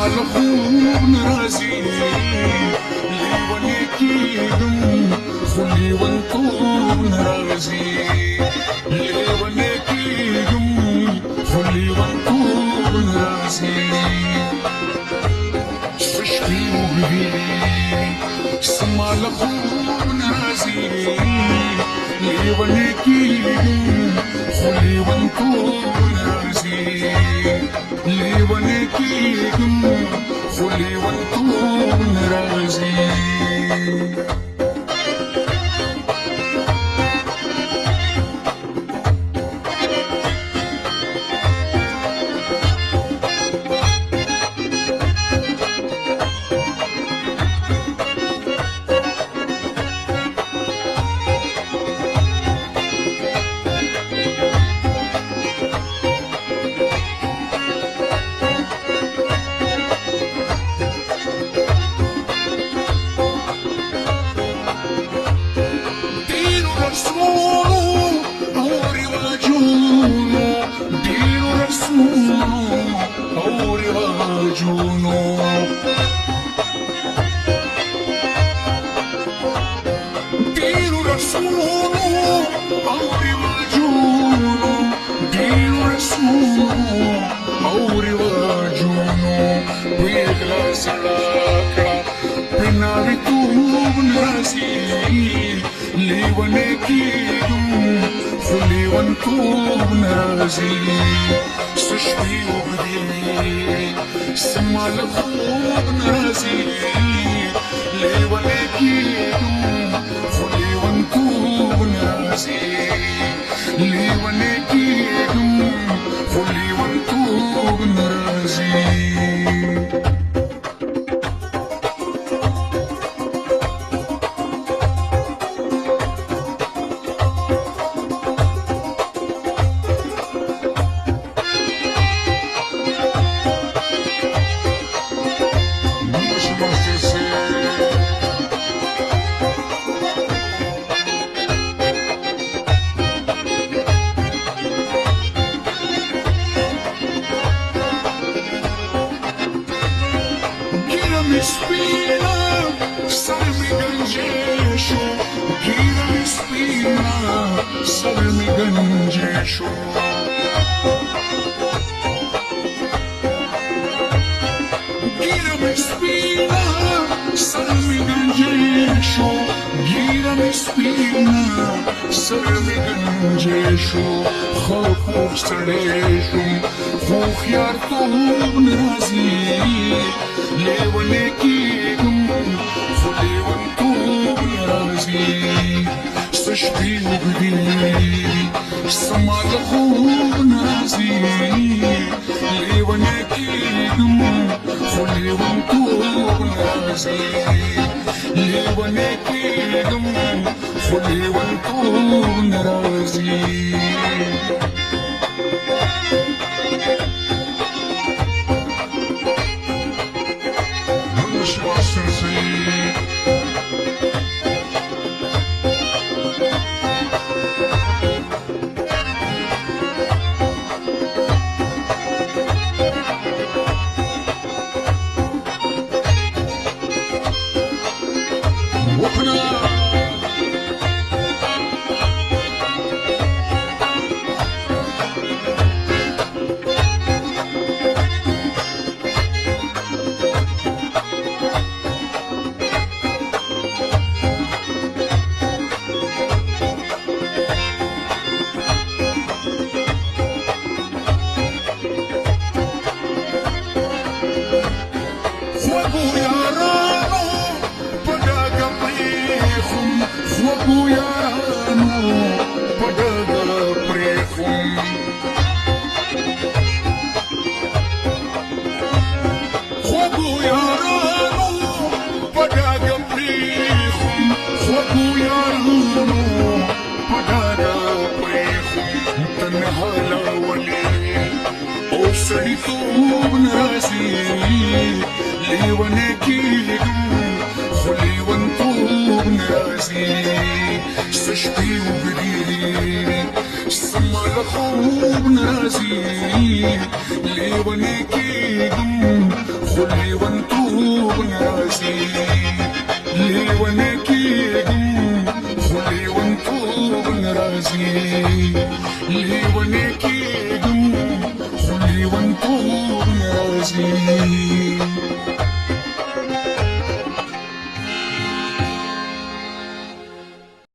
لخوب نرازي ليوني كيدم خلي وانطوب نرازي ليوني كيدم خلي وانطوب نرازي شفشتي وبهي سما لخوب نرازي ليوني كيدم خلي وانطوب نرازي ليوني كيدم خلي وانطوب نرازي ليوني كيدم خلي وانطوب نرازي سشبي وبدي سما لخوب نرازي ليوني كيدم خلي وانطوب نرازي ليوني كيدم خلي وانطوب نرازي Spina, salmi ganjesho, gira mi spina, salmi ganjesho. Gira mi spina, salmi ganjesho, gira mi spina, salmi ganjesho. Khokh stadesho, khokh yar to nazi. ليوني كيدم خلي وانطوب نرازي سشبي وبدي سما لخوب نرازي ليوني كيدم خلي وانطوب نرازي ليوني كيدم خلي وانطوب نرازي سيطوب نرازي ليوني كيدم خلي وانطوب نرازي سشبي وبدي سما لخوب نرازي ليوني كيدم خليون توبن راسي ليون كيدم خليون توبن راسي ليون كيدم خليون توبن راسي